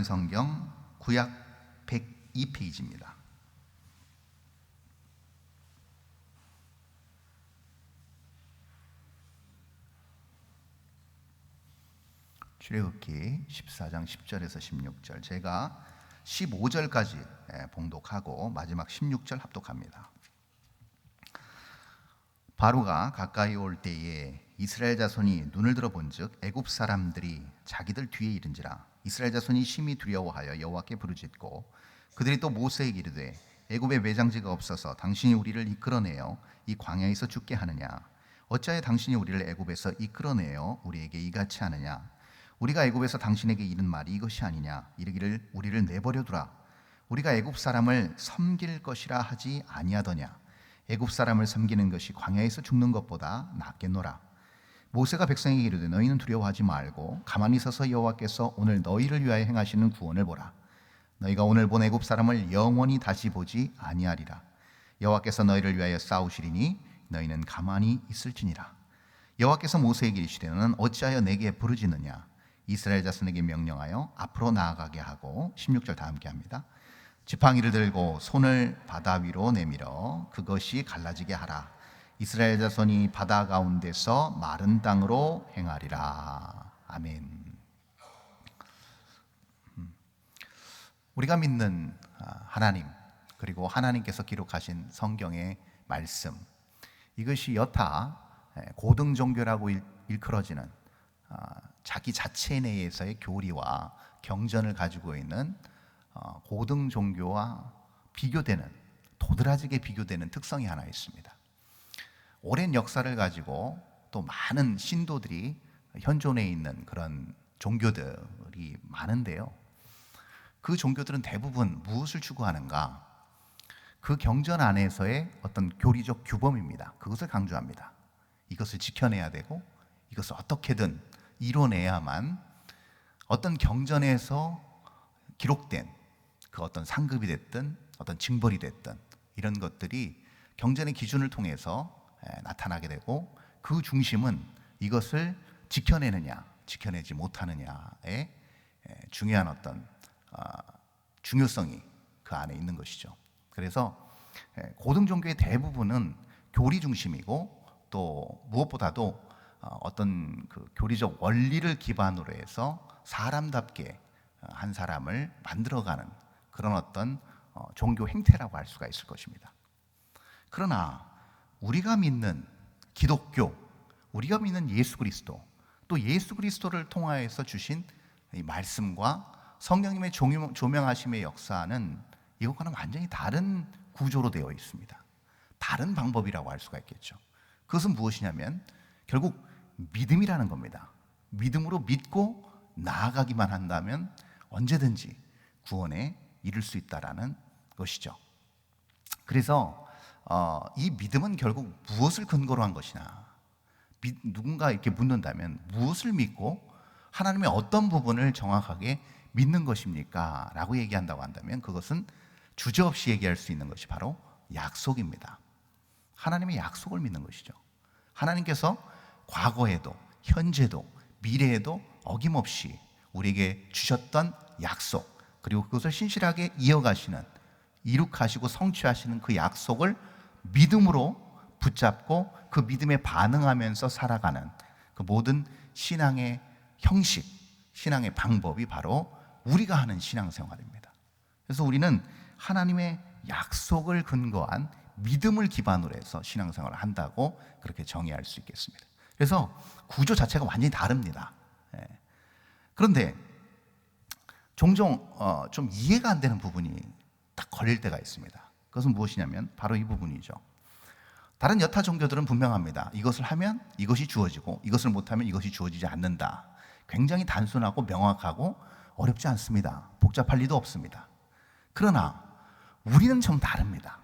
성경 구약 102페이지입니다. 출애굽기 14장 10절에서 16절, 제가 15절까지 봉독하고 마지막 16절 합독합니다. 바로가 가까이 올 때에 이스라엘 자손이 눈을 들어 본즉 애굽 사람들이 자기들 뒤에 이른지라. 이스라엘 자손이 심히 두려워하여 여호와께 부르짖고 그들이 또 모세에게 이르되 애굽에 매장지가 없어서 당신이 우리를 이끌어내어 이 광야에서 죽게 하느냐? 어찌하여 당신이 우리를 애굽에서 이끌어내어 우리에게 이같이 하느냐? 우리가 애굽에서 당신에게 이른 말이 이것이 아니냐? 이르기를 우리를 내버려 두라. 우리가 애굽 사람을 섬길 것이라 하지 아니하더냐? 애굽 사람을 섬기는 것이 광야에서 죽는 것보다 낫겠노라. 모세가 백성에게 이르되 너희는 두려워하지 말고 가만히 서서 여호와께서 오늘 너희를 위하여 행하시는 구원을 보라. 너희가 오늘 본 애굽 사람을 영원히 다시 보지 아니하리라. 여호와께서 너희를 위하여 싸우시리니 너희는 가만히 있을지니라. 여호와께서 모세에게 이르시되 너는 어찌하여 내게 부르짖느냐? 이스라엘 자손에게 명령하여 앞으로 나아가게 하고 16절 다 함께 합니다. 지팡이를 들고 손을 바다 위로 내밀어 그것이 갈라지게 하라. 이스라엘 자손이 바다 가운데서 마른 땅으로 행하리라. 아멘. 우리가 믿는 하나님, 그리고 하나님께서 기록하신 성경의 말씀, 이것이 여타 고등 종교라고 일컬어지는 자기 자체 내에서의 교리와 경전을 가지고 있는 고등 종교와 비교되는, 도드라지게 비교되는 특성이 하나 있습니다. 오랜 역사를 가지고 또 많은 신도들이 현존해 있는 그런 종교들이 많은데요, 그 종교들은 대부분 무엇을 추구하는가? 그 경전 안에서의 어떤 교리적 규범입니다. 그것을 강조합니다. 이것을 지켜내야 되고 이것을 어떻게든 이뤄내야만 어떤 경전에서 기록된 그 어떤 상급이 됐든 어떤 징벌이 됐든 이런 것들이 경전의 기준을 통해서 나타나게 되고, 그 중심은 이것을 지켜내느냐 지켜내지 못하느냐의 중요한 어떤 중요성이 그 안에 있는 것이죠. 그래서 고등 종교의 대부분은 교리 중심이고, 또 무엇보다도 어떤 그 교리적 원리를 기반으로 해서 사람답게 한 사람을 만들어가는 그런 어떤 종교 행태라고 할 수가 있을 것입니다. 그러나 우리가 믿는 기독교, 우리가 믿는 예수 그리스도, 또 예수 그리스도를 통하여서 주신 이 말씀과 성령님의 조명하심의 역사는 이것과는 완전히 다른 구조로 되어 있습니다. 다른 방법이라고 할 수가 있겠죠. 그것은 무엇이냐면 결국 믿음이라는 겁니다. 믿음으로 믿고 나아가기만 한다면 언제든지 구원에 이를 수 있다라는 것이죠. 그래서 이 믿음은 결국 무엇을 근거로 한 것이냐? 누군가 이렇게 묻는다면 무엇을 믿고 하나님의 어떤 부분을 정확하게 믿는 것입니까? 라고 얘기한다고 한다면 그것은 주저없이 얘기할 수 있는 것이 바로 약속입니다. 하나님의 약속을 믿는 것이죠. 하나님께서 과거에도 현재도 미래에도 어김없이 우리에게 주셨던 약속, 그리고 그것을 신실하게 이어가시는, 이룩하시고 성취하시는 그 약속을 믿음으로 붙잡고 그 믿음에 반응하면서 살아가는 그 모든 신앙의 형식, 신앙의 방법이 바로 우리가 하는 신앙생활입니다. 그래서 우리는 하나님의 약속을 근거한 믿음을 기반으로 해서 신앙생활을 한다고 그렇게 정의할 수 있겠습니다. 그래서 구조 자체가 완전히 다릅니다. 그런데 종종 좀 이해가 안 되는 부분이 딱 걸릴 때가 있습니다. 그것은 무엇이냐면 바로 이 부분이죠. 다른 여타 종교들은 분명합니다. 이것을 하면 이것이 주어지고 이것을 못하면 이것이 주어지지 않는다. 굉장히 단순하고 명확하고 어렵지 않습니다. 복잡할 리도 없습니다. 그러나 우리는 좀 다릅니다.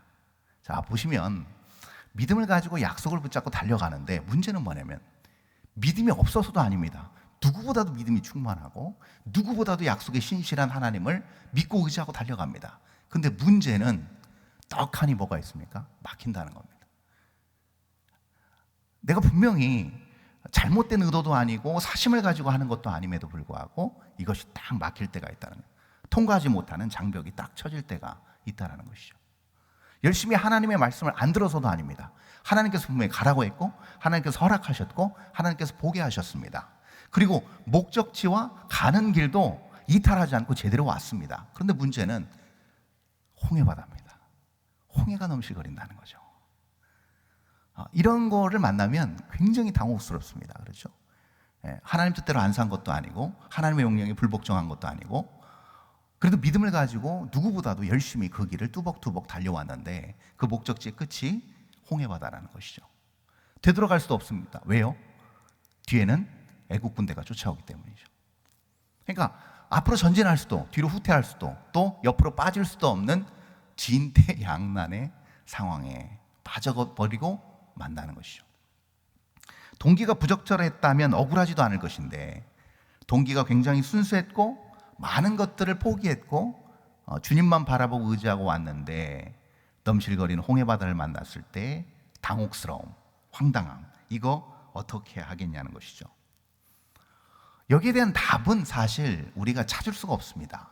자, 보시면 믿음을 가지고 약속을 붙잡고 달려가는데 문제는 뭐냐면 믿음이 없어서도 아닙니다. 누구보다도 믿음이 충만하고 누구보다도 약속에 신실한 하나님을 믿고 의지하고 달려갑니다. 근데 문제는 떡하니 뭐가 있습니까? 막힌다는 겁니다. 내가 분명히 잘못된 의도도 아니고 사심을 가지고 하는 것도 아님에도 불구하고 이것이 딱 막힐 때가 있다는 거예요. 통과하지 못하는 장벽이 딱 쳐질 때가 있다는 것이죠. 열심히 하나님의 말씀을 안 들어서도 아닙니다. 하나님께서 분명히 가라고 했고, 하나님께서 허락하셨고, 하나님께서 보게 하셨습니다. 그리고 목적지와 가는 길도 이탈하지 않고 제대로 왔습니다. 그런데 문제는 홍해바다입니다. 홍해가 넘실거린다는 거죠. 이런 거를 만나면 굉장히 당혹스럽습니다. 그렇죠? 하나님 뜻대로 안 산 것도 아니고, 하나님의 명령에 불복종한 것도 아니고, 그래도 믿음을 가지고 누구보다도 열심히 그 길을 뚜벅뚜벅 달려왔는데 그 목적지의 끝이 홍해바다라는 것이죠. 되돌아갈 수도 없습니다. 왜요? 뒤에는 애국 군대가 쫓아오기 때문이죠. 그러니까 앞으로 전진할 수도, 뒤로 후퇴할 수도, 또 옆으로 빠질 수도 없는 진퇴양난의 상황에 빠져버리고 만나는 것이죠. 동기가 부적절했다면 억울하지도 않을 것인데, 동기가 굉장히 순수했고 많은 것들을 포기했고 주님만 바라보고 의지하고 왔는데 넘실거리는 홍해바다를 만났을 때 당혹스러움, 황당함, 이거 어떻게 하겠냐는 것이죠. 여기에 대한 답은 사실 우리가 찾을 수가 없습니다.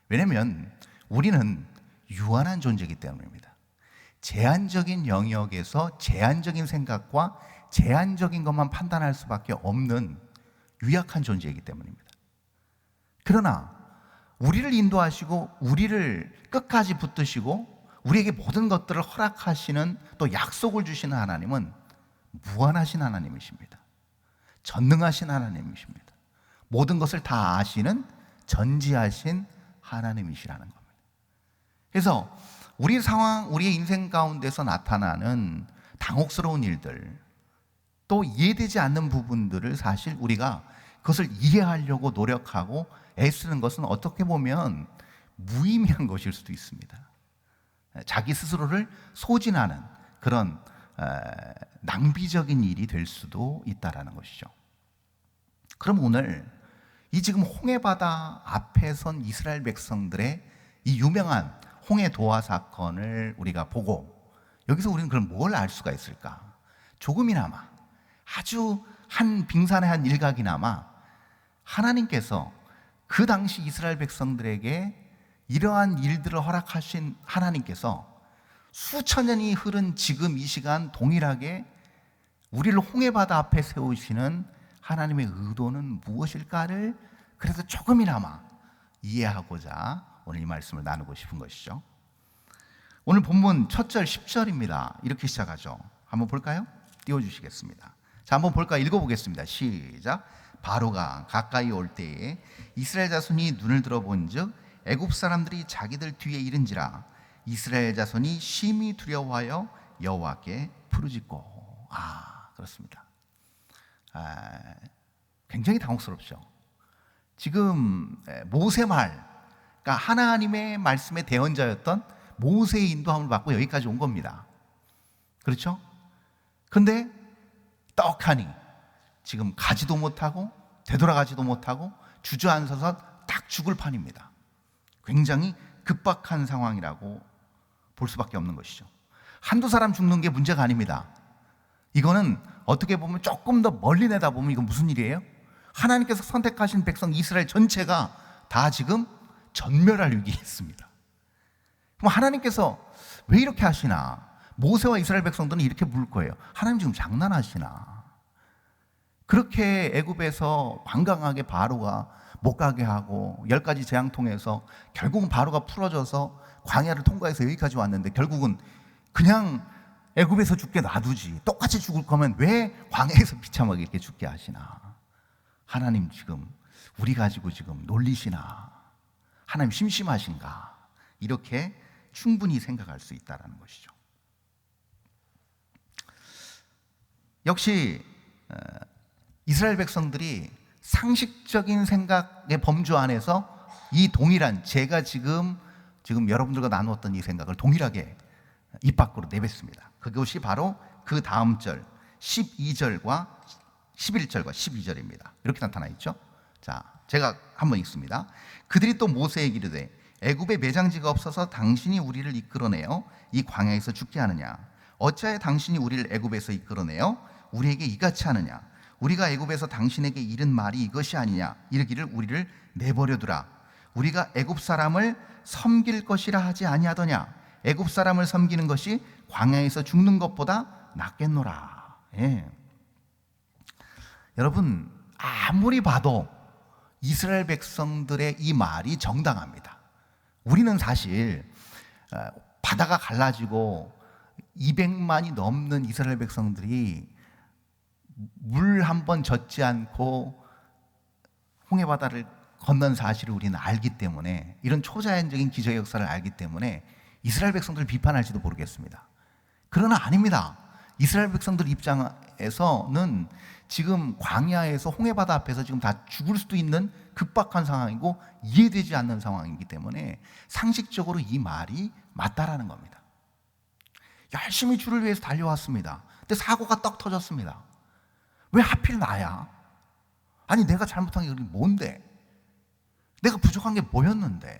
왜냐하면 우리는 유한한 존재이기 때문입니다. 제한적인 영역에서 제한적인 생각과 제한적인 것만 판단할 수밖에 없는 유약한 존재이기 때문입니다. 그러나 우리를 인도하시고 우리를 끝까지 붙드시고 우리에게 모든 것들을 허락하시는, 또 약속을 주시는 하나님은 무한하신 하나님이십니다. 전능하신 하나님이십니다. 모든 것을 다 아시는 전지하신 하나님이시라는 겁니다. 그래서 우리 상황, 우리의 인생 가운데서 나타나는 당혹스러운 일들, 또 이해되지 않는 부분들을 사실 우리가 그것을 이해하려고 노력하고 애쓰는 것은 어떻게 보면 무의미한 것일 수도 있습니다. 자기 스스로를 소진하는 그런 낭비적인 일이 될 수도 있다는 것이죠. 그럼 오늘 이 지금 홍해바다 앞에 선 이스라엘 백성들의 이 유명한 홍해 도화 사건을 우리가 보고 여기서 우리는 그럼 뭘 알 수가 있을까? 조금이나마, 아주 한 빙산의 한 일각이나마 하나님께서 그 당시 이스라엘 백성들에게 이러한 일들을 허락하신 하나님께서 수천 년이 흐른 지금 이 시간 동일하게 우리를 홍해바다 앞에 세우시는 하나님의 의도는 무엇일까를 그래서 조금이나마 이해하고자 오늘 이 말씀을 나누고 싶은 것이죠. 오늘 본문 첫 절 10절입니다. 이렇게 시작하죠. 한번 볼까요? 띄워주시겠습니다. 자, 한번 볼까요? 읽어보겠습니다. 시작. 바로가 가까이 올 때에 이스라엘 자손이 눈을 들어본 즉 애굽 사람들이 자기들 뒤에 이른지라 이스라엘 자손이 심히 두려워하여 여호와께 부르짖고. 그렇습니다. 굉장히 당혹스럽죠. 지금 모세 말, 그러니까 하나님의 말씀의 대언자였던 모세의 인도함을 받고 여기까지 온 겁니다. 그렇죠? 근데 떡하니 지금 가지도 못하고 되돌아가지도 못하고 주저앉아서 딱 죽을 판입니다. 굉장히 급박한 상황이라고 볼 수밖에 없는 것이죠. 한두 사람 죽는 게 문제가 아닙니다. 이거는 어떻게 보면 조금 더 멀리 내다보면 이건 무슨 일이에요? 하나님께서 선택하신 백성 이스라엘 전체가 다 지금 전멸할 위기에 있습니다. 그럼 하나님께서 왜 이렇게 하시나? 모세와 이스라엘 백성들은 이렇게 물 거예요. 하나님 지금 장난하시나? 그렇게 애굽에서 완강하게 바로가 못 가게 하고 10가지 재앙 통해서 결국은 바로가 풀어져서 광야를 통과해서 여기까지 왔는데 결국은 그냥 애굽에서 죽게 놔두지, 똑같이 죽을 거면 왜 광야에서 비참하게 이렇게 죽게 하시나? 하나님 지금 우리 가지고 지금 놀리시나? 하나님 심심하신가? 이렇게 충분히 생각할 수 있다는 것이죠. 역시 이스라엘 백성들이 상식적인 생각의 범주 안에서 이 동일한, 제가 지금 여러분들과 나누었던 이 생각을 동일하게 입 밖으로 내뱉습니다. 그것이 바로 그 다음 절 12절과 11절과 12절입니다. 이렇게 나타나 있죠. 자, 제가 한번 읽습니다. 그들이 또 모세에게 이르되 애굽에 매장지가 없어서 당신이 우리를 이끌어내어 이 광야에서 죽게 하느냐? 어찌하여 당신이 우리를 애굽에서 이끌어내어 우리에게 이같이 하느냐? 우리가 애굽에서 당신에게 이른 말이 이것이 아니냐? 이르기를 우리를 내버려두라. 우리가 애굽 사람을 섬길 것이라 하지 아니하더냐. 애굽 사람을 섬기는 것이 광야에서 죽는 것보다 낫겠노라. 예. 여러분, 아무리 봐도 이스라엘 백성들의 이 말이 정당합니다. 우리는 사실 바다가 갈라지고 200만이 넘는 이스라엘 백성들이 물 한 번 젖지 않고 홍해바다를 건넌 사실을 우리는 알기 때문에, 이런 초자연적인 기적의 역사를 알기 때문에 이스라엘 백성들을 비판할지도 모르겠습니다. 그러나 아닙니다. 이스라엘 백성들 입장에서는 지금 광야에서 홍해바다 앞에서 지금 다 죽을 수도 있는 급박한 상황이고 이해되지 않는 상황이기 때문에 상식적으로 이 말이 맞다라는 겁니다. 열심히 주를 위해서 달려왔습니다. 근데 사고가 떡 터졌습니다. 왜 하필 나야? 아니, 내가 잘못한 게 뭔데? 내가 부족한 게 뭐였는데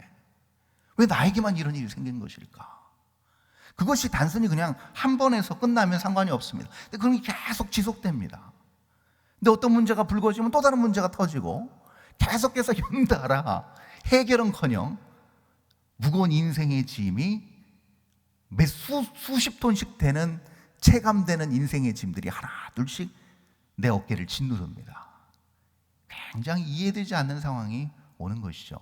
왜 나에게만 이런 일이 생긴 것일까? 그것이 단순히 그냥 한 번에서 끝나면 상관이 없습니다. 근데 그런 게 계속 지속됩니다. 근데 어떤 문제가 불거지면 또 다른 문제가 터지고 계속해서 연달아 해결은커녕 무거운 인생의 짐이 수십 톤씩 되는, 체감되는 인생의 짐들이 하나 둘씩 내 어깨를 짓누릅니다. 굉장히 이해되지 않는 상황이 오는 것이죠.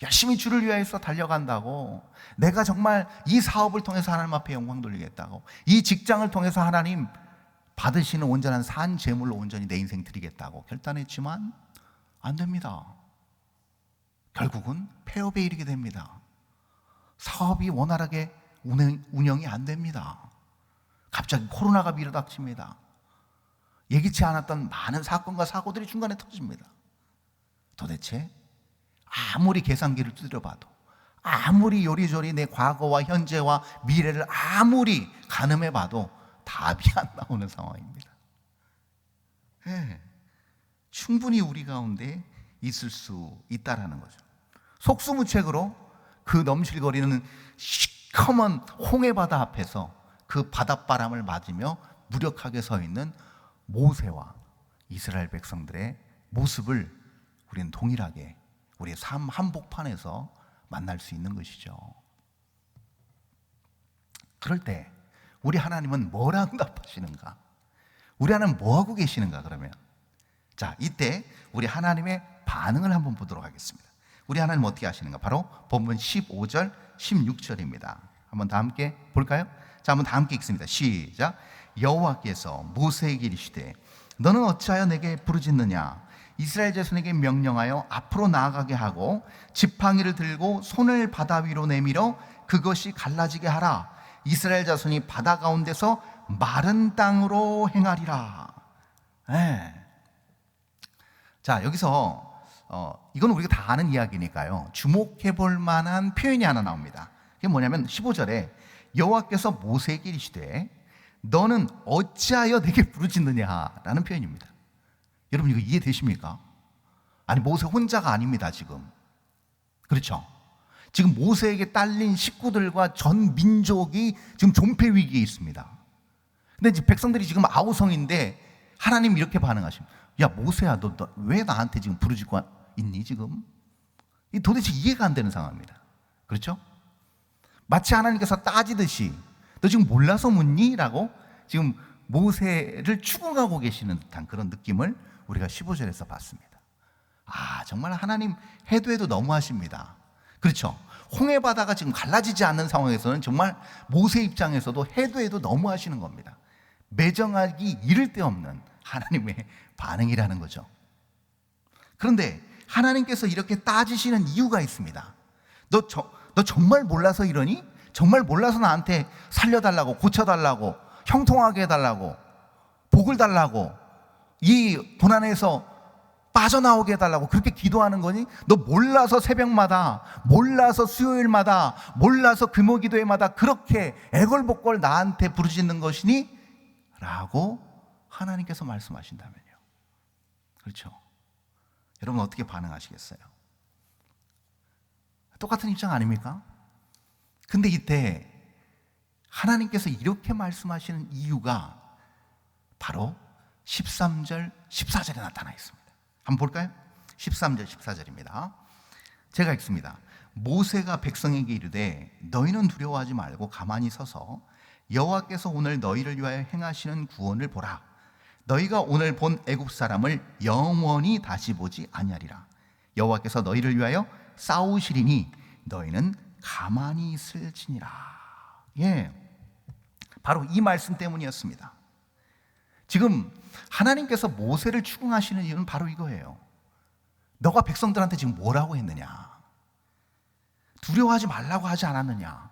열심히 주를 위해서 달려간다고, 내가 정말 이 사업을 통해서 하나님 앞에 영광 돌리겠다고, 이 직장을 통해서 하나님 받으시는 온전한 산 제물로 온전히 내 인생 드리겠다고 결단했지만 안 됩니다. 결국은 폐업에 이르게 됩니다. 사업이 원활하게 운영이 안 됩니다. 갑자기 코로나가 밀어닥칩니다. 예기치 않았던 많은 사건과 사고들이 중간에 터집니다. 도대체 아무리 계산기를 두드려봐도, 아무리 요리조리 내 과거와 현재와 미래를 아무리 가늠해봐도 답이 안 나오는 상황입니다. 네, 충분히 우리 가운데 있을 수 있다라는 거죠. 속수무책으로 그 넘실거리는 시커먼 홍해바다 앞에서 그 바닷바람을 맞으며 무력하게 서 있는 모세와 이스라엘 백성들의 모습을 우리는 동일하게 우리의 삶 한복판에서 만날 수 있는 것이죠. 그럴 때 우리 하나님은 뭐라 응답하시는가? 우리 하나님은 뭐하고 계시는가? 그러면 자, 이때 우리 하나님의 반응을 한번 보도록 하겠습니다. 우리 하나님 어떻게 하시는가? 바로 본문 15절 16절입니다 한번 다 함께 볼까요? 자, 한번 다 함께 읽습니다. 시작. 여호와께서 모세에게 이르시되 너는 어찌하여 내게 부르짖느냐? 이스라엘 자손에게 명령하여 앞으로 나아가게 하고 지팡이를 들고 손을 바다 위로 내밀어 그것이 갈라지게 하라. 이스라엘 자손이 바다 가운데서 마른 땅으로 행하리라. 네. 자, 여기서 이건 우리가 다 아는 이야기니까요, 주목해 볼 만한 표현이 하나 나옵니다. 그게 뭐냐면 15절에 여호와께서 모세에게 이르시되 너는 어찌하여 내게 부르짖느냐라는 표현입니다. 여러분, 이거 이해되십니까? 아니, 모세 혼자가 아닙니다. 지금, 그렇죠? 지금 모세에게 딸린 식구들과 전 민족이 지금 존폐 위기에 있습니다. 근데 이제 백성들이 지금 아우성인데 하나님 이렇게 반응하십니다. 야, 모세야, 너 왜 나한테 지금 부르짖고 있니 지금? 이 도대체 이해가 안 되는 상황입니다. 그렇죠? 마치 하나님께서 따지듯이 너 지금 몰라서 묻니? 라고 지금 모세를 추궁하고 계시는 듯한 그런 느낌을 우리가 15절에서 봤습니다. 아, 정말 하나님 해도 해도 너무하십니다. 그렇죠? 홍해바다가 지금 갈라지지 않는 상황에서는 정말 모세 입장에서도 해도 해도 너무하시는 겁니다. 매정하기 이를 데 없는 하나님의 반응이라는 거죠. 그런데 하나님께서 이렇게 따지시는 이유가 있습니다. 너 정말 몰라서 이러니? 정말 몰라서 나한테 살려달라고, 고쳐달라고, 형통하게 해달라고, 복을 달라고, 이 고난에서 빠져나오게 해달라고 그렇게 기도하는 거니? 너 몰라서 새벽마다, 몰라서 수요일마다, 몰라서 금요기도회마다 그렇게 애걸복걸 나한테 부르짖는 것이니? 라고 하나님께서 말씀하신다면요. 그렇죠? 여러분, 어떻게 반응하시겠어요? 똑같은 입장 아닙니까? 근데 이때 하나님께서 이렇게 말씀하시는 이유가 바로 13절, 14절에 나타나 있습니다. 한번 볼까요? 13절 14절입니다. 제가 읽습니다. 모세가 백성에게 이르되 너희는 두려워하지 말고 가만히 서서 여호와께서 오늘 너희를 위하여 행하시는 구원을 보라. 너희가 오늘 본 애굽 사람을 영원히 다시 보지 아니하리라. 여호와께서 너희를 위하여 싸우시리니 너희는 가만히 있을지니라. 예, 바로 이 말씀 때문이었습니다. 지금 하나님께서 모세를 추궁하시는 이유는 바로 이거예요. 너가 백성들한테 지금 뭐라고 했느냐? 두려워하지 말라고 하지 않았느냐?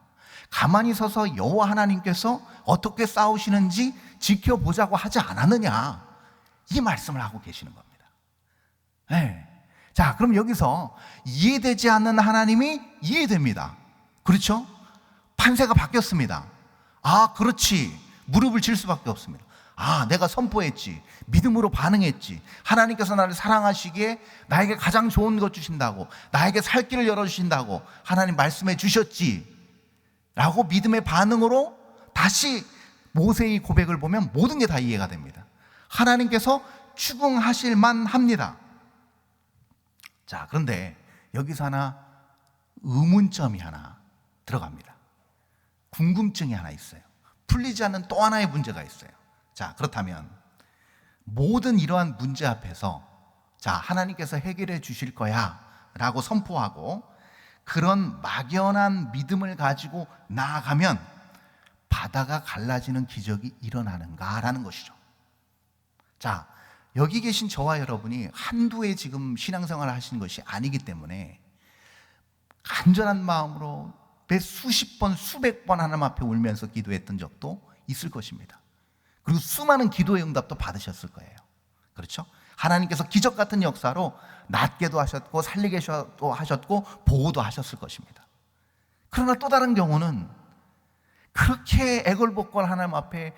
가만히 서서 여호와 하나님께서 어떻게 싸우시는지 지켜보자고 하지 않았느냐? 이 말씀을 하고 계시는 겁니다. 네. 자, 그럼 여기서 이해되지 않는 하나님이 이해됩니다. 그렇죠? 판세가 바뀌었습니다. 아, 그렇지. 무릎을 칠 수밖에 없습니다. 아, 내가 선포했지. 믿음으로 반응했지. 하나님께서 나를 사랑하시기에 나에게 가장 좋은 것 주신다고, 나에게 살 길을 열어주신다고 하나님 말씀해 주셨지 라고 믿음의 반응으로 다시 모세의 고백을 보면 모든 게 다 이해가 됩니다. 하나님께서 추궁하실 만합니다. 자, 그런데 여기서 하나 의문점이 하나 들어갑니다. 궁금증이 하나 있어요. 풀리지 않는 또 하나의 문제가 있어요. 자, 그렇다면 모든 이러한 문제 앞에서 자, 하나님께서 해결해 주실 거야 라고 선포하고 그런 막연한 믿음을 가지고 나아가면 바다가 갈라지는 기적이 일어나는가라는 것이죠. 자, 여기 계신 저와 여러분이 한두 해 지금 신앙생활을 하시는 것이 아니기 때문에 간절한 마음으로 몇 수십 번, 수백 번 하나님 앞에 울면서 기도했던 적도 있을 것입니다. 그리고 수많은 기도의 응답도 받으셨을 거예요. 그렇죠? 하나님께서 기적 같은 역사로 낫게도 하셨고 살리게도 하셨고 보호도 하셨을 것입니다. 그러나 또 다른 경우는 그렇게 애걸복걸 하나님 앞에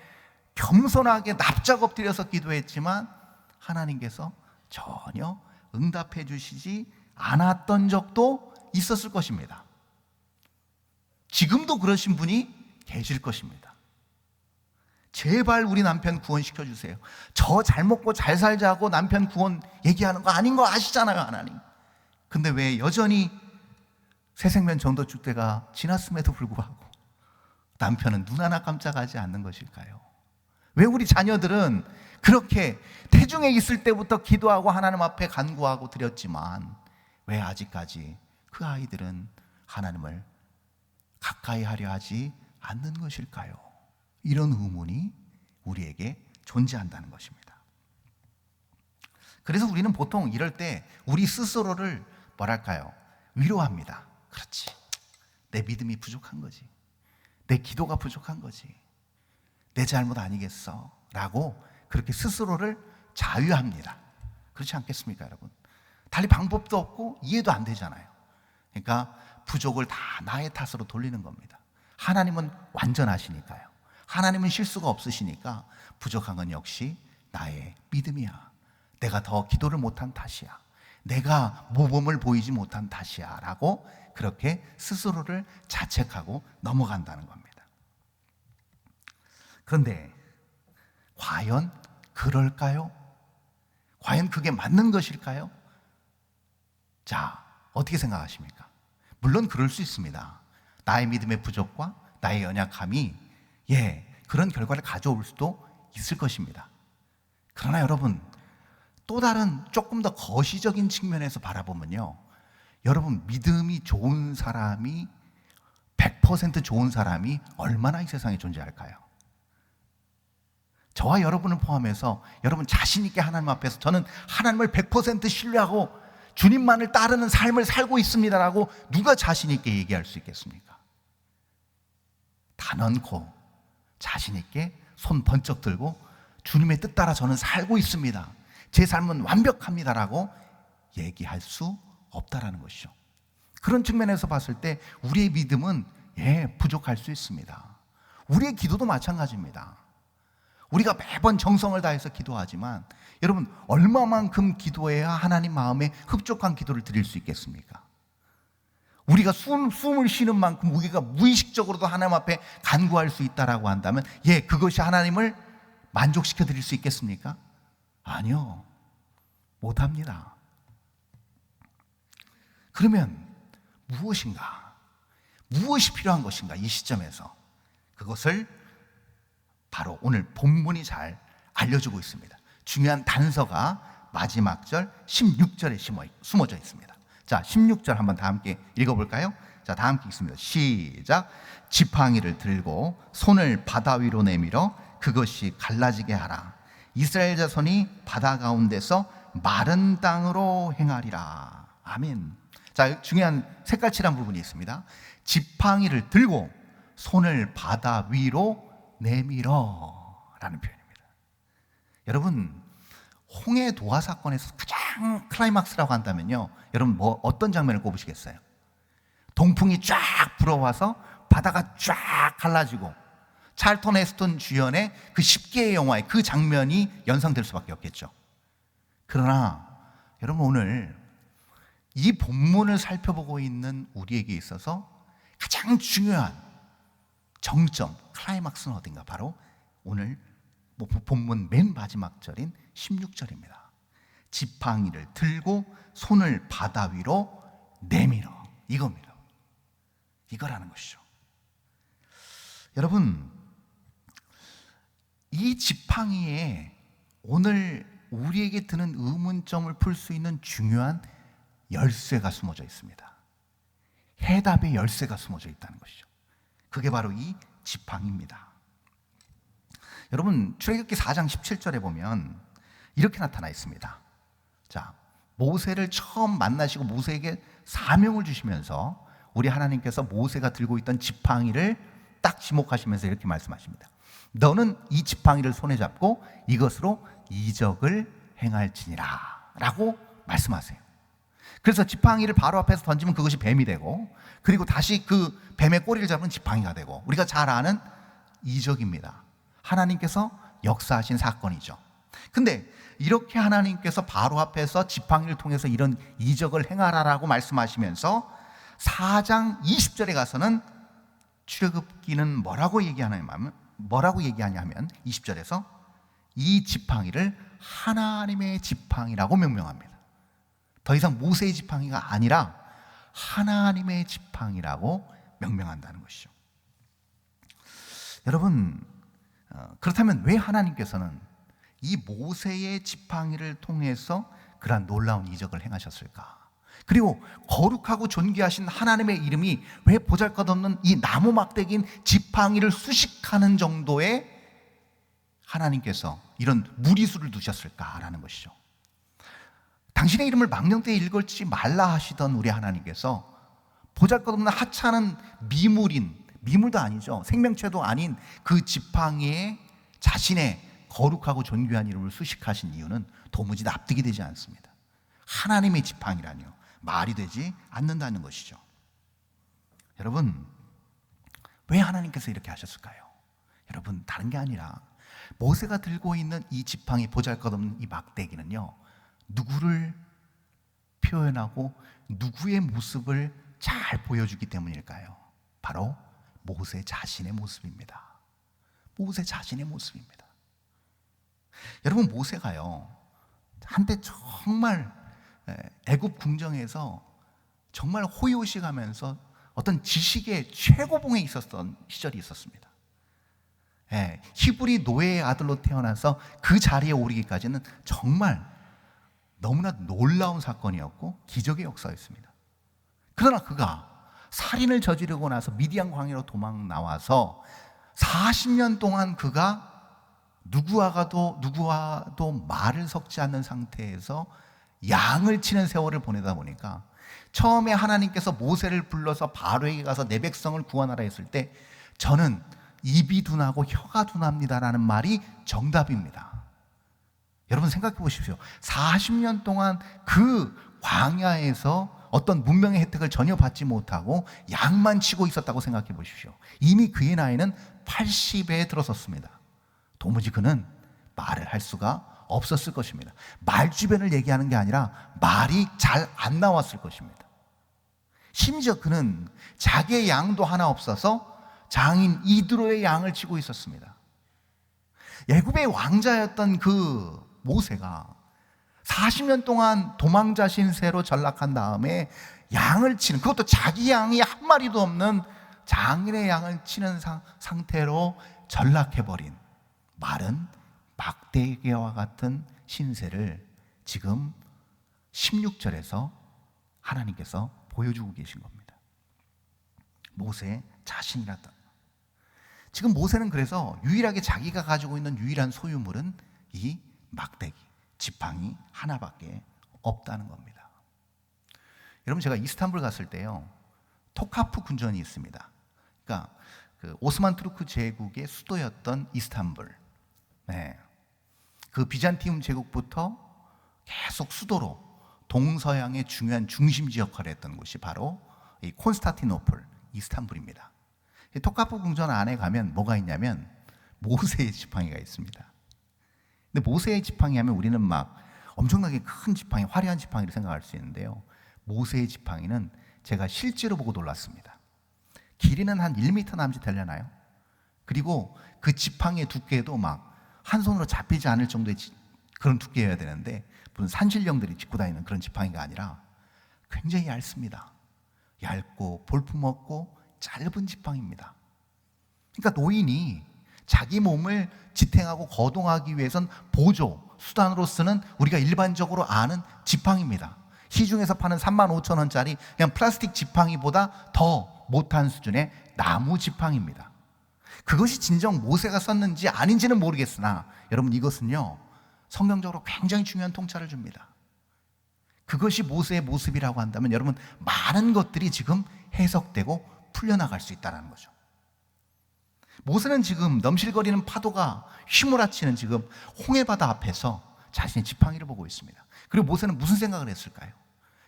겸손하게 납작 엎드려서 기도했지만 하나님께서 전혀 응답해 주시지 않았던 적도 있었을 것입니다. 지금도 그러신 분이 계실 것입니다. 제발 우리 남편 구원시켜 주세요. 저 잘 먹고 잘 살자고 남편 구원 얘기하는 거 아닌 거 아시잖아요, 하나님. 근데 왜 여전히 새생명 전도축 때가 지났음에도 불구하고 남편은 눈 하나 깜짝하지 않는 것일까요? 왜 우리 자녀들은 그렇게 태중에 있을 때부터 기도하고 하나님 앞에 간구하고 드렸지만 왜 아직까지 그 아이들은 하나님을 가까이 하려 하지 않는 것일까요? 이런 의문이 우리에게 존재한다는 것입니다. 그래서 우리는 보통 이럴 때 우리 스스로를 뭐랄까요? 위로합니다. 그렇지. 내 믿음이 부족한 거지. 내 기도가 부족한 거지. 내 잘못 아니겠어? 라고 그렇게 스스로를 자유합니다. 그렇지 않겠습니까, 여러분? 달리 방법도 없고 이해도 안 되잖아요. 그러니까 부족을 다 나의 탓으로 돌리는 겁니다. 하나님은 완전하시니까요. 하나님은 실수가 없으시니까 부족한 건 역시 나의 믿음이야. 내가 더 기도를 못한 탓이야. 내가 모범을 보이지 못한 탓이야 라고 그렇게 스스로를 자책하고 넘어간다는 겁니다. 그런데 과연 그럴까요? 과연 그게 맞는 것일까요? 자, 어떻게 생각하십니까? 물론 그럴 수 있습니다. 나의 믿음의 부족과 나의 연약함이 그런 결과를 가져올 수도 있을 것입니다. 그러나 여러분, 또 다른 조금 더 거시적인 측면에서 바라보면요, 여러분 믿음이 좋은 사람이 100% 좋은 사람이 얼마나 이 세상에 존재할까요? 저와 여러분을 포함해서 여러분 자신 있게 하나님 앞에서 저는 하나님을 100% 신뢰하고 주님만을 따르는 삶을 살고 있습니다라고 누가 자신 있게 얘기할 수 있겠습니까? 단언코 자신 있게 손 번쩍 들고 주님의 뜻 따라 저는 살고 있습니다. 제 삶은 완벽합니다라고 얘기할 수 없다라는 것이죠. 그런 측면에서 봤을 때 우리의 믿음은 부족할 수 있습니다. 우리의 기도도 마찬가지입니다. 우리가 매번 정성을 다해서 기도하지만 여러분 얼마만큼 기도해야 하나님 마음에 흡족한 기도를 드릴 수 있겠습니까? 우리가 숨을 쉬는 만큼 우리가 무의식적으로도 하나님 앞에 간구할 수 있다라고 한다면 그것이 하나님을 만족시켜 드릴 수 있겠습니까? 아니요, 못합니다. 그러면 무엇이 필요한 것인가? 이 시점에서 그것을 바로 오늘 본문이 잘 알려주고 있습니다. 중요한 단서가 마지막 절 16절에 숨어져 있습니다. 자, 16절 한번 다 함께 읽어볼까요? 자, 다 함께 읽습니다. 시작. 지팡이를 들고 손을 바다 위로 내밀어 그것이 갈라지게 하라. 이스라엘 자손이 바다 가운데서 마른 땅으로 행하리라. 아멘. 자, 중요한 색깔칠한 부분이 있습니다. 지팡이를 들고 손을 바다 위로 내밀어 라는 표현입니다. 여러분, 홍해 도화 사건에서 가장 클라이막스라고 한다면요, 여러분 어떤 장면을 꼽으시겠어요? 동풍이 쫙 불어와서 바다가 쫙 갈라지고 찰턴 헤스턴 주연의 그 10개의 영화의 그 장면이 연상될 수밖에 없겠죠. 그러나 여러분, 오늘 이 본문을 살펴보고 있는 우리에게 있어서 가장 중요한 정점, 클라이막스는 어딘가? 바로 오늘 본문 맨 마지막 절인 16절입니다. 지팡이를 들고 손을 바다 위로 내밀어. 이겁니다. 이거라는 것이죠. 여러분, 이 지팡이에 오늘 우리에게 드는 의문점을 풀 수 있는 중요한 열쇠가 숨어져 있습니다. 해답의 열쇠가 숨어져 있다는 것이죠. 그게 바로 이 지팡이입니다. 여러분, 출애굽기 4장 17절에 보면 이렇게 나타나 있습니다. 자, 모세를 처음 만나시고 모세에게 사명을 주시면서 우리 하나님께서 모세가 들고 있던 지팡이를 딱 지목하시면서 이렇게 말씀하십니다. 너는 이 지팡이를 손에 잡고 이것으로 이적을 행할지니라 라고 말씀하세요. 그래서 지팡이를 바로 앞에서 던지면 그것이 뱀이 되고, 그리고 다시 그 뱀의 꼬리를 잡으면 지팡이가 되고, 우리가 잘 아는 이적입니다. 하나님께서 역사하신 사건이죠. 근데 이렇게 하나님께서 바로 앞에서 지팡이를 통해서 이런 이적을 행하라라고 말씀하시면서 4장 20절에 가서는 출애굽기는 뭐라고 얘기하냐면 20절에서 이 지팡이를 하나님의 지팡이라고 명명합니다. 더 이상 모세의 지팡이가 아니라 하나님의 지팡이라고 명명한다는 것이죠. 여러분, 그렇다면 왜 하나님께서는 이 모세의 지팡이를 통해서 그러한 놀라운 이적을 행하셨을까? 그리고 거룩하고 존귀하신 하나님의 이름이 왜 보잘것없는 이 나무 막대기인 지팡이를 수식하는 정도의 하나님께서 이런 무리수를 두셨을까라는 것이죠. 당신의 이름을 망령되이 읽을지 말라 하시던 우리 하나님께서 보잘것없는 하찮은 미물도 아니죠, 생명체도 아닌 그 지팡이에 자신의 거룩하고 존귀한 이름을 수식하신 이유는 도무지 납득이 되지 않습니다. 하나님의 지팡이라니요, 말이 되지 않는다는 것이죠. 여러분, 왜 하나님께서 이렇게 하셨을까요? 여러분, 다른 게 아니라 모세가 들고 있는 이 지팡이, 보잘것없는 이 막대기는요, 누구를 표현하고 누구의 모습을 잘 보여주기 때문일까요? 바로 모세 자신의 모습입니다. 모세 자신의 모습입니다. 여러분, 모세가요, 한때 정말 애굽 궁정에서 정말 호의호식하면서 어떤 지식의 최고봉에 있었던 시절이 있었습니다. 히브리 노예의 아들로 태어나서 그 자리에 오르기까지는 정말 너무나 놀라운 사건이었고 기적의 역사였습니다. 그러나 그가 살인을 저지르고 나서 미디안 광야로 도망 나와서 40년 동안 그가 누구와도 말을 섞지 않는 상태에서 양을 치는 세월을 보내다 보니까 처음에 하나님께서 모세를 불러서 바로에게 가서 내 백성을 구원하라 했을 때 저는 입이 둔하고 혀가 둔합니다라는 말이 정답입니다. 여러분, 생각해 보십시오. 40년 동안 그 광야에서 어떤 문명의 혜택을 전혀 받지 못하고 양만 치고 있었다고 생각해 보십시오. 이미 그의 나이는 80에 들어섰습니다. 도무지 그는 말을 할 수가 없었을 것입니다. 말주변을 얘기하는 게 아니라 말이 잘 안 나왔을 것입니다. 심지어 그는 자기의 양도 하나 없어서 장인 이드로의 양을 치고 있었습니다. 애굽의 왕자였던 그 모세가 40년 동안 도망자 신세로 전락한 다음에 양을 치는, 그것도 자기 양이 한 마리도 없는 장인의 양을 치는 상태로 전락해버린 마른 막대기와 같은 신세를 지금 16절에서 하나님께서 보여주고 계신 겁니다. 모세의 자신이라다. 지금 모세는 그래서 유일하게 자기가 가지고 있는 유일한 소유물은 이 막대기, 지팡이 하나밖에 없다는 겁니다. 여러분, 제가 이스탄불 갔을 때요, 토카프 궁전이 있습니다. 그러니까 그 오스만 투르크 제국의 수도였던 이스탄불, 그 비잔티움 제국부터 계속 수도로 동서양의 중요한 중심지 역할을 했던 곳이 바로 이 콘스탄티노플, 이스탄불입니다. 이 토카프 궁전 안에 가면 뭐가 있냐면 모세의 지팡이가 있습니다. 근데 모세의 지팡이 하면 우리는 막 엄청나게 큰 지팡이, 화려한 지팡이를 생각할 수 있는데요, 모세의 지팡이는 제가 실제로 보고 놀랐습니다. 길이는 한 1m 남짓 되려나요? 그리고 그 지팡이의 두께도 막 한 손으로 잡히지 않을 정도의 그런 두께여야 되는데, 무슨 산신령들이 짚고 다니는 그런 지팡이가 아니라 굉장히 얇습니다. 얇고 볼품없고 짧은 지팡이입니다. 그러니까 노인이 자기 몸을 지탱하고 거동하기 위해선 보조 수단으로 쓰는, 우리가 일반적으로 아는 지팡이입니다. 시중에서 파는 35,000원짜리 그냥 플라스틱 지팡이보다 더 못한 수준의 나무 지팡이입니다. 그것이 진정 모세가 썼는지 아닌지는 모르겠으나 여러분, 이것은요 성경적으로 굉장히 중요한 통찰을 줍니다. 그것이 모세의 모습이라고 한다면 여러분, 많은 것들이 지금 해석되고 풀려나갈 수 있다는 거죠. 모세는 지금 넘실거리는 파도가 휘몰아치는 지금 홍해바다 앞에서 자신의 지팡이를 보고 있습니다. 그리고 모세는 무슨 생각을 했을까요?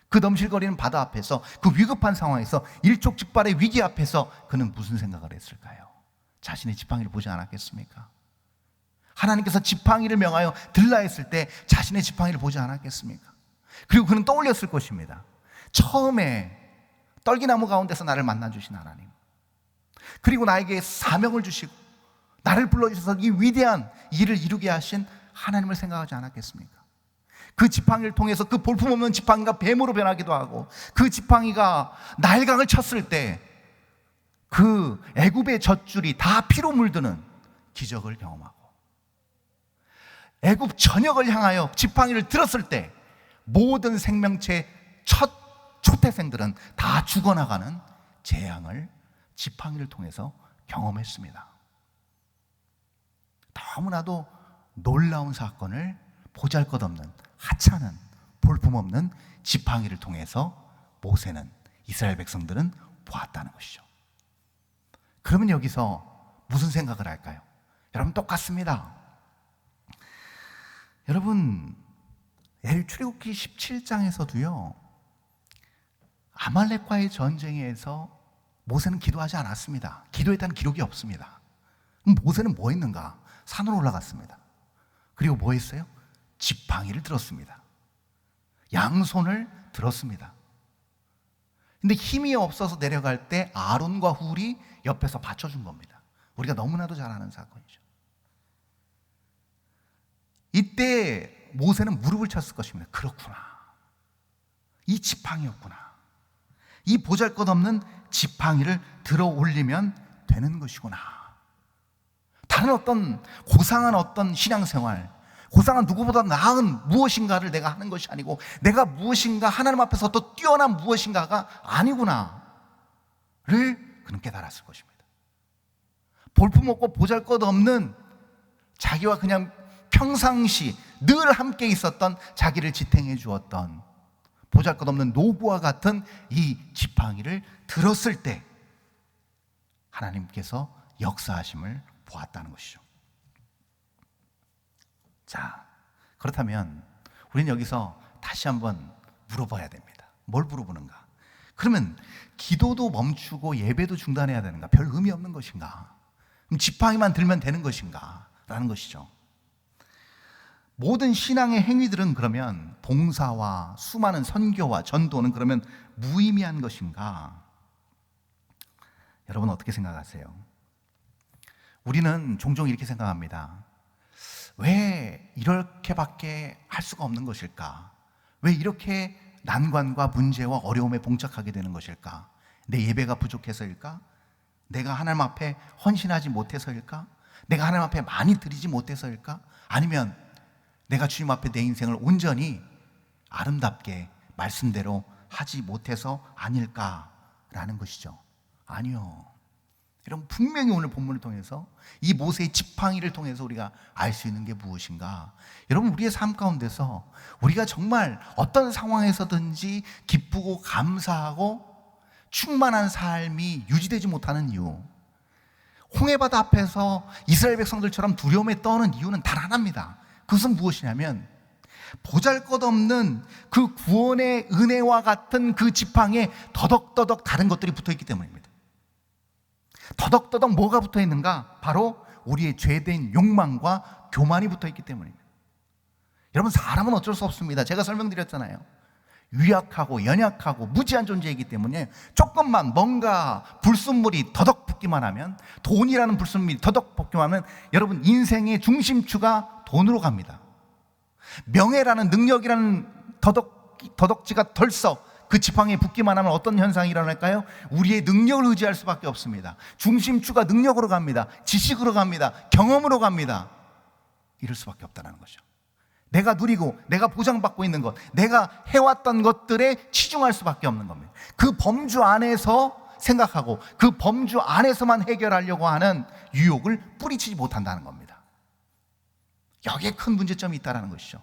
그 넘실거리는 바다 앞에서, 그 위급한 상황에서, 일촉즉발의 위기 앞에서 그는 무슨 생각을 했을까요? 자신의 지팡이를 보지 않았겠습니까? 하나님께서 지팡이를 명하여 들라 했을 때 자신의 지팡이를 보지 않았겠습니까? 그리고 그는 떠올렸을 것입니다. 처음에 떨기나무 가운데서 나를 만나주신 하나님, 그리고 나에게 사명을 주시고 나를 불러주셔서 이 위대한 일을 이루게 하신 하나님을 생각하지 않았겠습니까? 그 지팡이를 통해서 그 볼품없는 지팡이가 뱀으로 변하기도 하고, 그 지팡이가 날강을 쳤을 때 그 애굽의 젖줄이 다 피로 물드는 기적을 경험하고, 애굽 전역을 향하여 지팡이를 들었을 때 모든 생명체의 첫 초태생들은 다 죽어나가는 재앙을 지팡이를 통해서 경험했습니다. 너무나도 놀라운 사건을 보잘것없는 하찮은 볼품없는 지팡이를 통해서 모세는, 이스라엘 백성들은 보았다는 것이죠. 그러면 여기서 무슨 생각을 할까요? 여러분, 똑같습니다. 여러분, 출애굽기 17장에서도요 아말렉과의 전쟁에서 모세는 기도하지 않았습니다. 기도했다는 기록이 없습니다. 그럼 모세는 뭐 했는가? 산으로 올라갔습니다. 그리고 뭐 했어요? 지팡이를 들었습니다. 양손을 들었습니다. 근데 힘이 없어서 내려갈 때 아론과 훌이 옆에서 받쳐준 겁니다. 우리가 너무나도 잘 아는 사건이죠. 이때 모세는 무릎을 쳤을 것입니다. 그렇구나, 이 지팡이였구나, 이 보잘것없는 지팡이를 들어 올리면 되는 것이구나. 다른 어떤 고상한 어떤 신앙생활, 고상한 누구보다 나은 무엇인가를 내가 하는 것이 아니고, 내가 무엇인가 하나님 앞에서 또 뛰어난 무엇인가가 아니구나를 그는 깨달았을 것입니다. 볼품없고 보잘것없는 자기와 그냥 평상시 늘 함께 있었던, 자기를 지탱해 주었던 보잘것없는 노구와 같은 이 지팡이를 들었을 때 하나님께서 역사하심을 보았다는 것이죠. 자, 그렇다면 우리는 여기서 다시 한번 물어봐야 됩니다. 뭘 물어보는가? 그러면 기도도 멈추고 예배도 중단해야 되는가? 별 의미 없는 것인가? 그럼 지팡이만 들면 되는 것인가? 라는 것이죠. 모든 신앙의 행위들은 그러면 봉사와 수많은 선교와 전도는 그러면 무의미한 것인가? 여러분, 어떻게 생각하세요? 우리는 종종 이렇게 생각합니다. 왜 이렇게밖에 할 수가 없는 것일까? 왜 이렇게 난관과 문제와 어려움에 봉착하게 되는 것일까? 내 예배가 부족해서일까? 내가 하나님 앞에 헌신하지 못해서일까? 내가 하나님 앞에 많이 드리지 못해서일까? 아니면 내가 주님 앞에 내 인생을 온전히 아름답게 말씀대로 하지 못해서 아닐까라는 것이죠. 아니요. 여러분, 분명히 오늘 본문을 통해서 이 모세의 지팡이를 통해서 우리가 알 수 있는 게 무엇인가? 여러분, 우리의 삶 가운데서 우리가 정말 어떤 상황에서든지 기쁘고 감사하고 충만한 삶이 유지되지 못하는 이유, 홍해바다 앞에서 이스라엘 백성들처럼 두려움에 떠는 이유는 단 하나입니다. 그것은 무엇이냐면 보잘것없는 그 구원의 은혜와 같은 그 지팡이에 더덕더덕 다른 것들이 붙어있기 때문입니다. 더덕더덕 뭐가 붙어있는가? 바로 우리의 죄된 욕망과 교만이 붙어있기 때문입니다. 여러분, 사람은 어쩔 수 없습니다. 제가 설명드렸잖아요. 유약하고 연약하고 무지한 존재이기 때문에 조금만 뭔가 불순물이 더덕 붙기만 하면, 돈이라는 불순물이 더덕 붙기만 하면 여러분, 인생의 중심추가 돈으로 갑니다. 명예라는, 능력이라는 더덕지가 덜썩 그 지팡이에 붙기만 하면 어떤 현상이 일어날까요? 우리의 능력을 의지할 수밖에 없습니다. 중심추가 능력으로 갑니다. 지식으로 갑니다. 경험으로 갑니다. 이럴 수밖에 없다는 거죠. 내가 누리고 내가 보장받고 있는 것, 내가 해왔던 것들에 치중할 수밖에 없는 겁니다. 그 범주 안에서 생각하고 그 범주 안에서만 해결하려고 하는 유혹을 뿌리치지 못한다는 겁니다. 여기에 큰 문제점이 있다는 것이죠.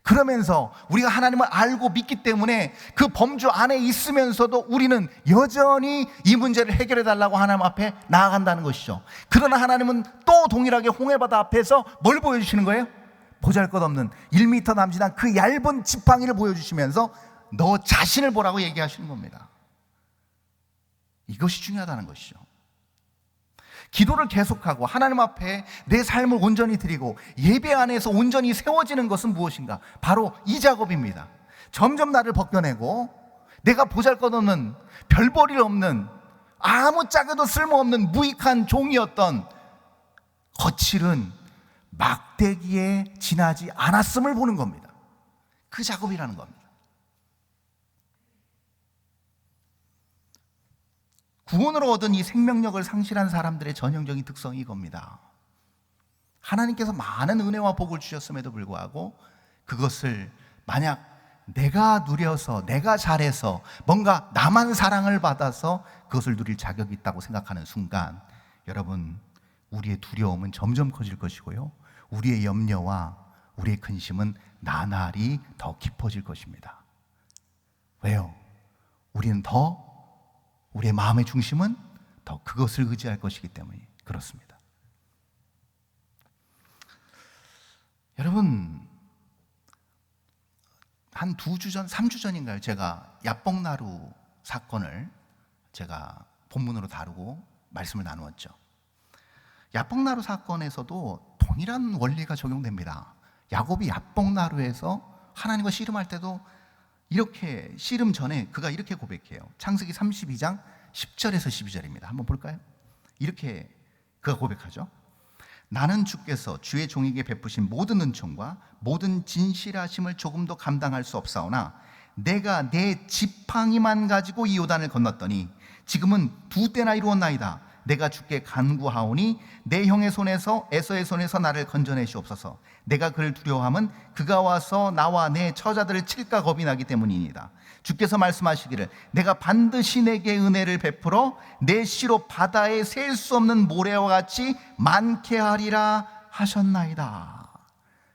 그러면서 우리가 하나님을 알고 믿기 때문에 그 범주 안에 있으면서도 우리는 여전히 이 문제를 해결해 달라고 하나님 앞에 나아간다는 것이죠. 그러나 하나님은 또 동일하게 홍해바다 앞에서 뭘 보여주시는 거예요? 보잘것없는 1m 남짓한 그 얇은 지팡이를 보여주시면서 너 자신을 보라고 얘기하시는 겁니다. 이것이 중요하다는 것이죠. 기도를 계속하고 하나님 앞에 내 삶을 온전히 드리고 예배 안에서 온전히 세워지는 것은 무엇인가? 바로 이 작업입니다. 점점 나를 벗겨내고 내가 보잘것없는, 별볼일 없는, 아무짝에도 쓸모없는 무익한 종이었던 거칠은 막대기에 지나지 않았음을 보는 겁니다. 그 작업이라는 겁니다. 구원으로 얻은 이 생명력을 상실한 사람들의 전형적인 특성이 이겁니다. 하나님께서 많은 은혜와 복을 주셨음에도 불구하고 그것을 만약 내가 누려서, 내가 잘해서, 뭔가 나만 사랑을 받아서 그것을 누릴 자격이 있다고 생각하는 순간, 여러분, 우리의 두려움은 점점 커질 것이고요, 우리의 염려와 우리의 근심은 나날이 더 깊어질 것입니다. 왜요? 우리의 마음의 중심은 더 그것을 의지할 것이기 때문에 그렇습니다. 여러분, 한 2주 전, 3주 전인가요? 제가 야뽕나루 사건을 제가 본문으로 다루고 말씀을 나누었죠. 야뽕나루 사건에서도 동일한 원리가 적용됩니다. 야곱이 야뽕나루에서 하나님과 씨름할 때도 이렇게, 씨름 전에 그가 이렇게 고백해요. 창세기 32장 10절에서 12절입니다. 한번 볼까요? 이렇게 그가 고백하죠. 나는 주께서 주의 종에게 베푸신 모든 은총과 모든 진실하심을 조금도 감당할 수 없사오나 내가 내 지팡이만 가지고 이 요단을 건넜더니 지금은 2때나 이루었나이다. 내가 주께 간구하오니 내 형의 손에서, 에서의 손에서 나를 건져내시옵소서. 내가 그를 두려워함은 그가 와서 나와 내 처자들을 칠까 겁이 나기 때문이니이다. 주께서 말씀하시기를 내가 반드시 내게 은혜를 베풀어 내 씨로 바다에 셀 수 없는 모래와 같이 많게 하리라 하셨나이다.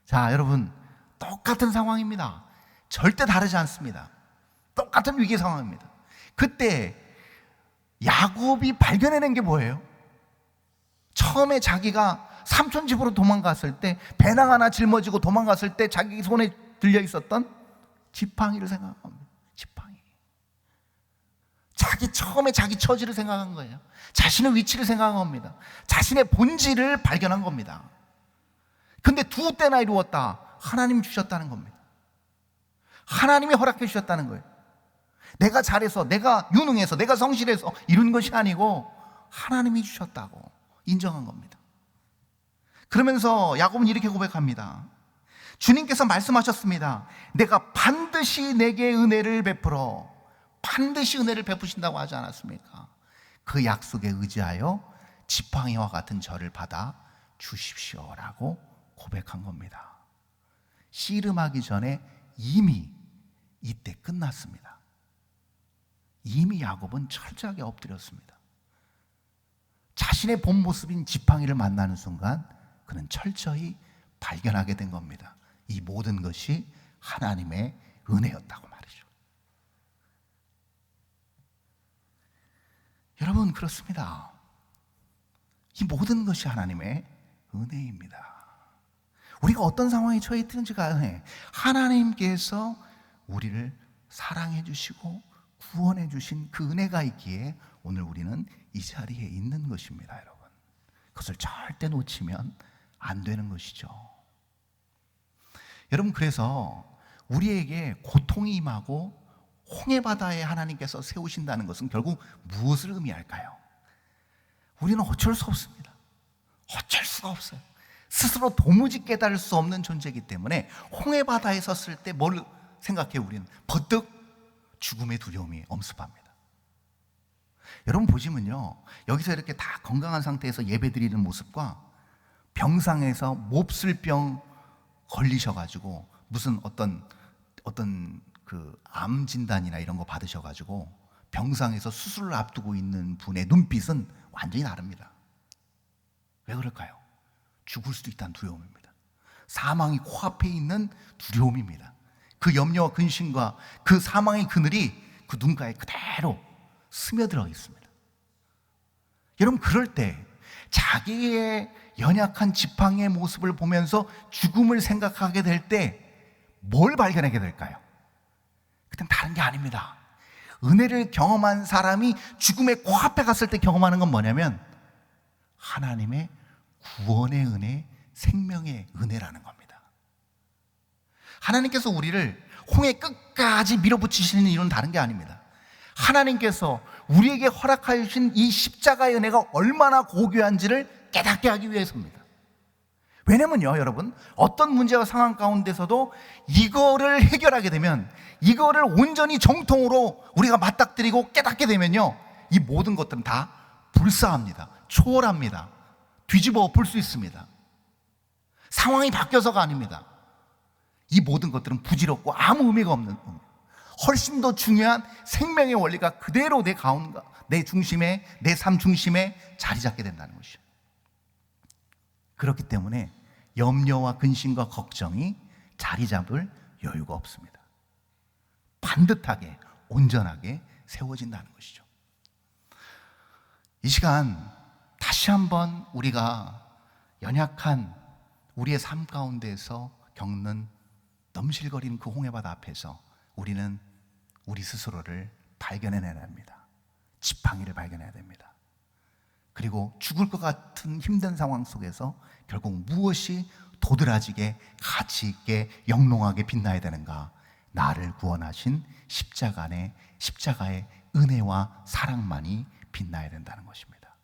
자, 여러분, 똑같은 상황입니다. 절대 다르지 않습니다. 똑같은 위기 상황입니다. 그때 야곱이 발견해낸 게 뭐예요? 처음에 자기가 삼촌 집으로 도망갔을 때, 배낭 하나 짊어지고 도망갔을 때 자기 손에 들려 있었던 지팡이를 생각한 겁니다. 지팡이. 처음에 자기 처지를 생각한 거예요. 자신의 위치를 생각한 겁니다. 자신의 본질을 발견한 겁니다. 근데 2때나 이루었다. 하나님이 주셨다는 겁니다. 하나님이 허락해 주셨다는 거예요. 내가 잘해서, 내가 유능해서, 내가 성실해서 이룬 것이 아니고 하나님이 주셨다고 인정한 겁니다. 그러면서 야곱은 이렇게 고백합니다. 주님께서 말씀하셨습니다. 내가 반드시 내게 은혜를 베풀어. 반드시 은혜를 베푸신다고 하지 않았습니까? 그 약속에 의지하여 지팡이와 같은 저를 받아 주십시오라고 고백한 겁니다. 씨름하기 전에 이미 이때 끝났습니다. 이미 야곱은 철저하게 엎드렸습니다. 자신의 본 모습인 지팡이를 만나는 순간 그는 철저히 발견하게 된 겁니다. 이 모든 것이 하나님의 은혜였다고 말이죠. 여러분, 그렇습니다. 이 모든 것이 하나님의 은혜입니다. 우리가 어떤 상황에 처해 있든지 간에 하나님께서 우리를 사랑해 주시고 구원해 주신 그 은혜가 있기에 오늘 우리는 이 자리에 있는 것입니다, 여러분. 그것을 절대 놓치면 안 되는 것이죠. 여러분, 그래서 우리에게 고통이 임하고 홍해바다에 하나님께서 세우신다는 것은 결국 무엇을 의미할까요? 우리는 어쩔 수 없습니다. 어쩔 수가 없어요. 스스로 도무지 깨달을 수 없는 존재이기 때문에 홍해바다에 섰을 때 뭘 생각해? 우리는 버뜩 죽음의 두려움이 엄습합니다. 여러분 보시면요, 여기서 이렇게 다 건강한 상태에서 예배드리는 모습과 병상에서 몹쓸병 걸리셔가지고 무슨 어떤 그 암 진단이나 이런 거 받으셔가지고 병상에서 수술을 앞두고 있는 분의 눈빛은 완전히 다릅니다. 왜 그럴까요? 죽을 수도 있다는 두려움입니다. 사망이 코앞에 있는 두려움입니다. 그 염려와 근심과 그 사망의 그늘이 그 눈가에 그대로 스며들어 있습니다. 여러분, 그럴 때 자기의 연약한 지팡이의 모습을 보면서 죽음을 생각하게 될 때 뭘 발견하게 될까요? 그땐 다른 게 아닙니다. 은혜를 경험한 사람이 죽음의 코앞에 갔을 때 경험하는 건 뭐냐면 하나님의 구원의 은혜, 생명의 은혜라는 겁니다. 하나님께서 우리를 홍해 끝까지 밀어붙이시는 이유는 다른 게 아닙니다. 하나님께서 우리에게 허락하여 주신 이 십자가의 은혜가 얼마나 고귀한지를 깨닫게 하기 위해서입니다. 왜냐면요, 여러분, 어떤 문제와 상황 가운데서도 이거를 해결하게 되면, 이거를 온전히 정통으로 우리가 맞닥뜨리고 깨닫게 되면요, 이 모든 것들은 다 불사합니다. 초월합니다. 뒤집어 엎을 수 있습니다. 상황이 바뀌어서가 아닙니다. 이 모든 것들은 부질없고 아무 의미가 없는, 훨씬 더 중요한 생명의 원리가 그대로 내 가운데, 내 중심에, 내 삶 중심에 자리 잡게 된다는 것이죠. 그렇기 때문에 염려와 근심과 걱정이 자리 잡을 여유가 없습니다. 반듯하게, 온전하게 세워진다는 것이죠. 이 시간 다시 한번 우리가 연약한 우리의 삶 가운데에서 겪는 넘실거리는 그 홍해바다 앞에서 우리는 우리 스스로를 발견해내야 합니다. 지팡이를 발견해야 됩니다. 그리고 죽을 것 같은 힘든 상황 속에서 결국 무엇이 도드라지게 가치 있게 영롱하게 빛나야 되는가? 나를 구원하신 십자가의 은혜와 사랑만이 빛나야 된다는 것입니다.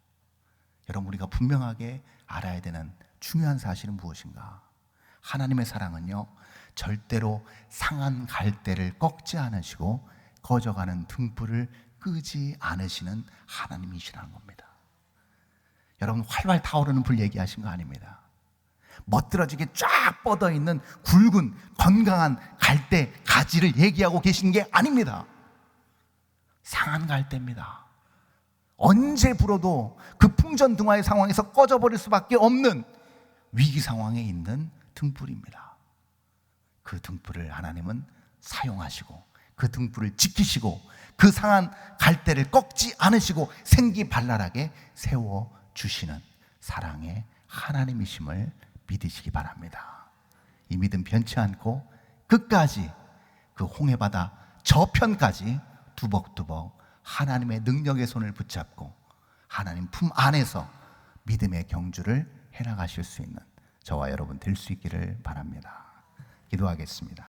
여러분, 우리가 분명하게 알아야 되는 중요한 사실은 무엇인가? 하나님의 사랑은요, 절대로 상한 갈대를 꺾지 않으시고 꺼져가는 등불을 끄지 않으시는 하나님이시라는 겁니다. 여러분, 활활 타오르는 불 얘기하신 거 아닙니다. 멋들어지게 쫙 뻗어있는 굵은 건강한 갈대 가지를 얘기하고 계신 게 아닙니다. 상한 갈대입니다. 언제 불어도 그 풍전등화의 상황에서 꺼져버릴 수밖에 없는 위기 상황에 있는 등불입니다. 그 등불을 하나님은 사용하시고 그 등불을 지키시고 그 상한 갈대를 꺾지 않으시고 생기발랄하게 세워주시는 사랑의 하나님이심을 믿으시기 바랍니다. 이 믿음 변치 않고 끝까지 그 홍해바다 저편까지 두벅두벅 하나님의 능력의 손을 붙잡고 하나님 품 안에서 믿음의 경주를 해나가실 수 있는 저와 여러분 될 수 있기를 바랍니다. 기도하겠습니다.